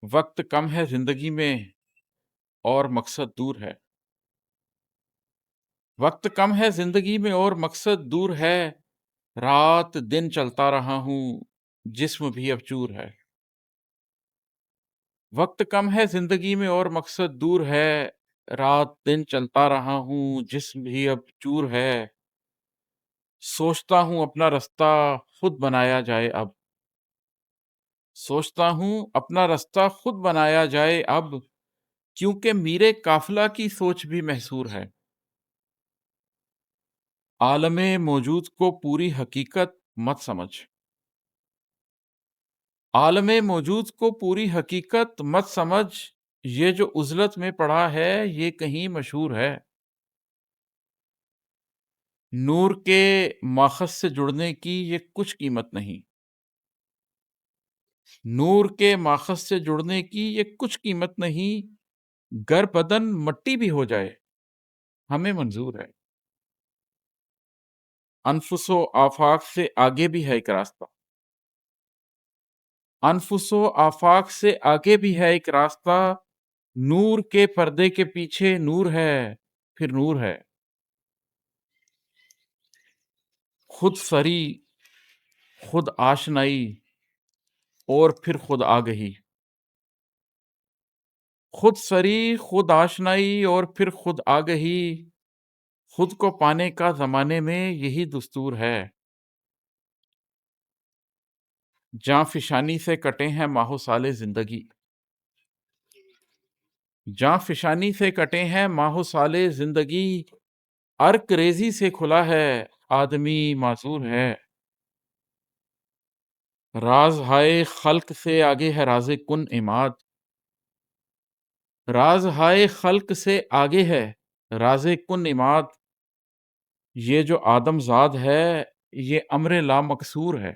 وقت کم ہے زندگی میں اور مقصد دور ہے۔ وقت کم ہے زندگی میں اور مقصد دور ہے، رات دن چلتا رہا ہوں، جسم بھی اب چور ہے۔ وقت کم ہے زندگی میں اور مقصد دور ہے، رات دن چلتا رہا ہوں، جسم بھی اب چور ہے۔ سوچتا ہوں اپنا رستہ خود بنایا جائے اب، سوچتا ہوں اپنا رستہ خود بنایا جائے اب، کیونکہ میرے قافلہ کی سوچ بھی محصور ہے۔ عالم موجود کو پوری حقیقت مت سمجھ، عالم موجود کو پوری حقیقت مت سمجھ، یہ جو عزلت میں پڑا ہے یہ کہیں مشہور ہے۔ نور کے ماخذ سے جڑنے کی یہ کچھ قیمت نہیں، نور کے ماخذ سے جڑنے کی یہ کچھ قیمت نہیں، گر بدن مٹی بھی ہو جائے ہمیں منظور ہے۔ انفس و آفاق سے آگے بھی ہے ایک راستہ، انفس و آفاق سے آگے بھی ہے ایک راستہ، نور کے پردے کے پیچھے نور ہے، پھر نور ہے۔ خود سری، خود آشنائی اور پھر خود آگہی، خود سری، خود آشنائی اور پھر خود آگہی، خود کو پانے کا زمانے میں یہی دستور ہے۔ جاں فشانی سے کٹے ہیں ماہ و سال زندگی، جاں فشانی سے کٹے ہیں ماہ و سال زندگی، عرق ریزی سے کھلا ہے آدمی معذور ہے۔ راز ہائے خلق سے آگے ہے راز کن عماد، راز ہائے خلق سے آگے ہے راز کن عماد، یہ جو آدم زاد ہے یہ امر لا مقصور ہے۔